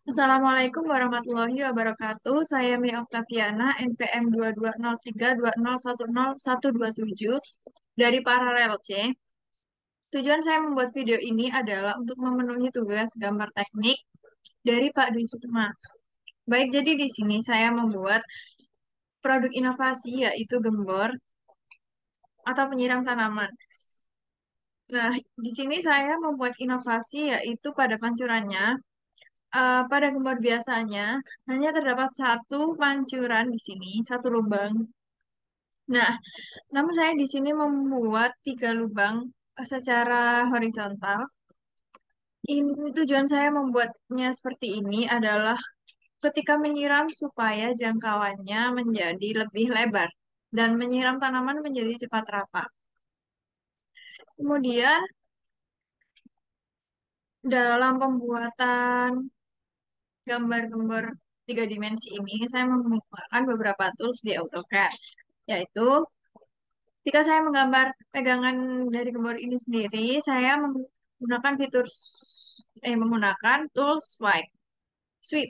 Assalamualaikum warahmatullahi wabarakatuh. Saya Mia Oktaviana, NPM 220320101127 dari Paralel C. Tujuan saya membuat video ini adalah untuk memenuhi tugas gambar teknik dari Pak Dwi Sukma. Baik, jadi di sini saya membuat produk inovasi yaitu gembor atau penyiram tanaman. Nah, di sini saya membuat inovasi yaitu pada pancurannya. Pada gembor biasanya hanya terdapat satu pancuran di sini, satu lubang. Nah, namun saya di sini membuat tiga lubang secara horizontal. Tujuan saya membuatnya seperti ini adalah ketika menyiram supaya jangkauannya menjadi lebih lebar dan menyiram tanaman menjadi cepat rata. Kemudian dalam pembuatan gambar-gambar tiga dimensi ini, saya menggunakan beberapa tools di AutoCAD, yaitu ketika saya menggambar pegangan dari gambar ini sendiri, saya menggunakan menggunakan tools swipe. Sweep.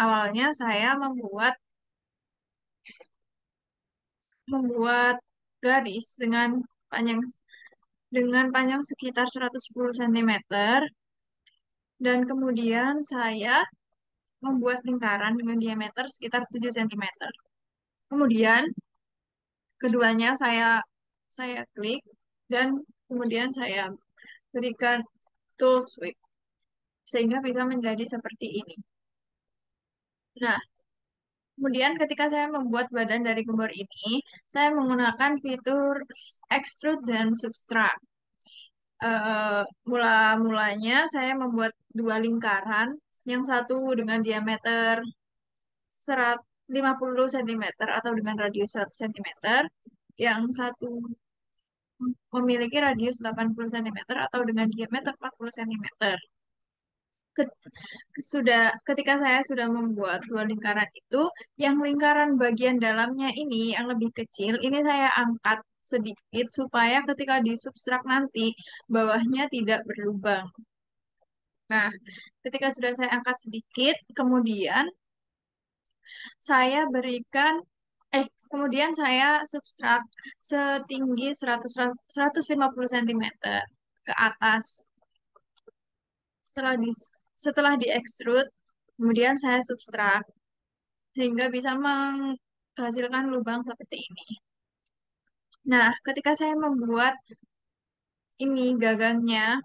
Awalnya saya membuat garis dengan panjang sekitar 110 cm dan kemudian saya membuat lingkaran dengan diameter sekitar 7 cm. Kemudian keduanya saya klik dan kemudian saya berikan tool sweep sehingga bisa menjadi seperti ini. Nah, kemudian ketika saya membuat badan dari gembor ini, saya menggunakan fitur extrude dan subtract. Mula-mulanya saya membuat dua lingkaran, yang satu dengan diameter 50 cm atau dengan radius 100 cm, yang satu memiliki radius 80 cm atau dengan diameter 40 cm. Ketika saya sudah membuat dua lingkaran itu, yang lingkaran bagian dalamnya ini yang lebih kecil, ini saya angkat sedikit supaya ketika di substrak nanti bawahnya tidak berlubang. Nah, ketika sudah saya angkat sedikit, saya berikan kemudian saya substrak setinggi 150 cm ke atas. Setelah di setelah diekstrut, kemudian saya substrak sehingga bisa menghasilkan lubang seperti ini. Nah, ketika saya membuat ini gagangnya,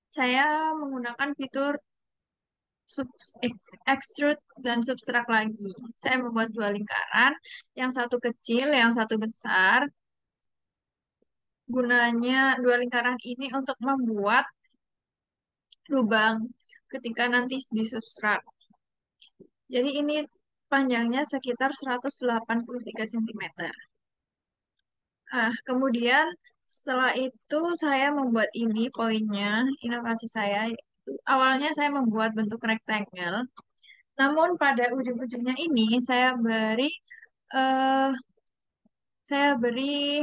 saya menggunakan fitur sub, eh, extrude dan substrak lagi. Saya membuat dua lingkaran, yang satu kecil, yang satu besar. Gunanya dua lingkaran ini untuk membuat lubang ketika nanti di substrak. Jadi ini panjangnya sekitar 183 cm. Nah, kemudian setelah itu saya membuat ini poinnya, inovasi saya. Awalnya saya membuat bentuk rectangle, namun pada ujung-ujungnya ini eh, saya beri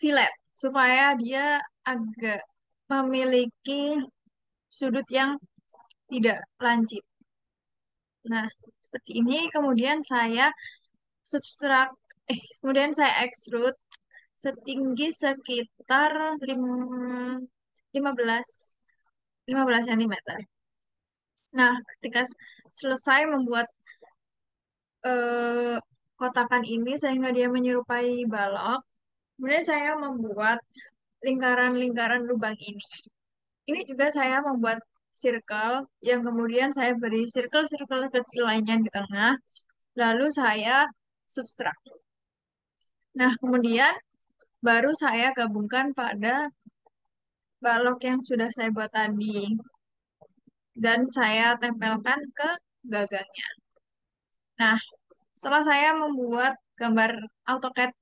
fillet supaya dia agak memiliki sudut yang tidak lancip. Nah, seperti ini. Substrak, kemudian saya extrude setinggi sekitar 15 15 cm. Nah, ketika selesai membuat eh, kotakan ini sehingga dia menyerupai balok, kemudian saya membuat lingkaran-lingkaran lubang ini. Ini juga saya membuat circle yang kemudian saya beri circle-circle kecil lainnya di tengah, lalu saya subtract. Nah, kemudian baru saya gabungkan pada balok yang sudah saya buat tadi dan saya tempelkan ke gagangnya. Nah, setelah saya membuat gambar AutoCAD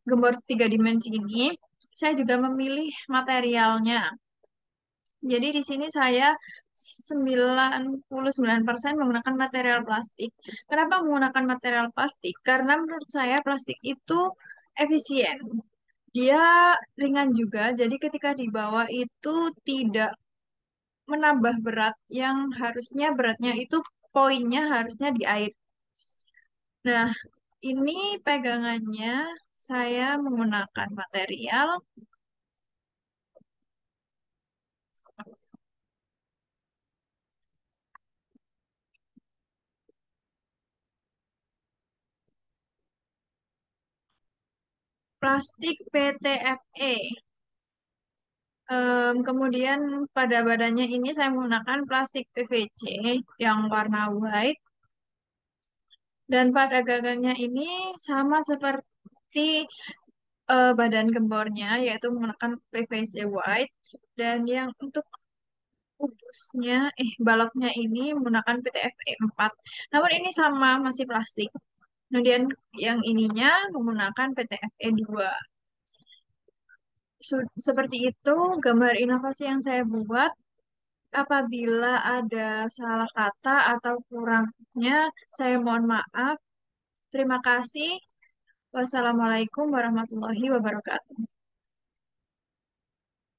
gambar tiga dimensi ini, saya juga memilih materialnya. Jadi di sini saya 99% menggunakan material plastik. Kenapa menggunakan material plastik? Karena menurut saya plastik itu efisien. Dia ringan juga, jadi ketika dibawa itu tidak menambah berat yang harusnya beratnya itu poinnya harusnya di air. Nah, ini pegangannya saya menggunakan material plastik PTFE. Kemudian pada badannya ini saya menggunakan plastik PVC yang warna white. Dan pada gagangnya ini sama seperti badan gembornya, yaitu menggunakan PVC white. Dan yang untuk baloknya ini menggunakan PTFE 4. Namun ini sama, masih plastik. Kemudian yang ininya menggunakan PTFE 2. Seperti itu gambar inovasi yang saya buat. Apabila ada salah kata atau kurangnya, saya mohon maaf. Terima kasih. Wassalamualaikum warahmatullahi wabarakatuh.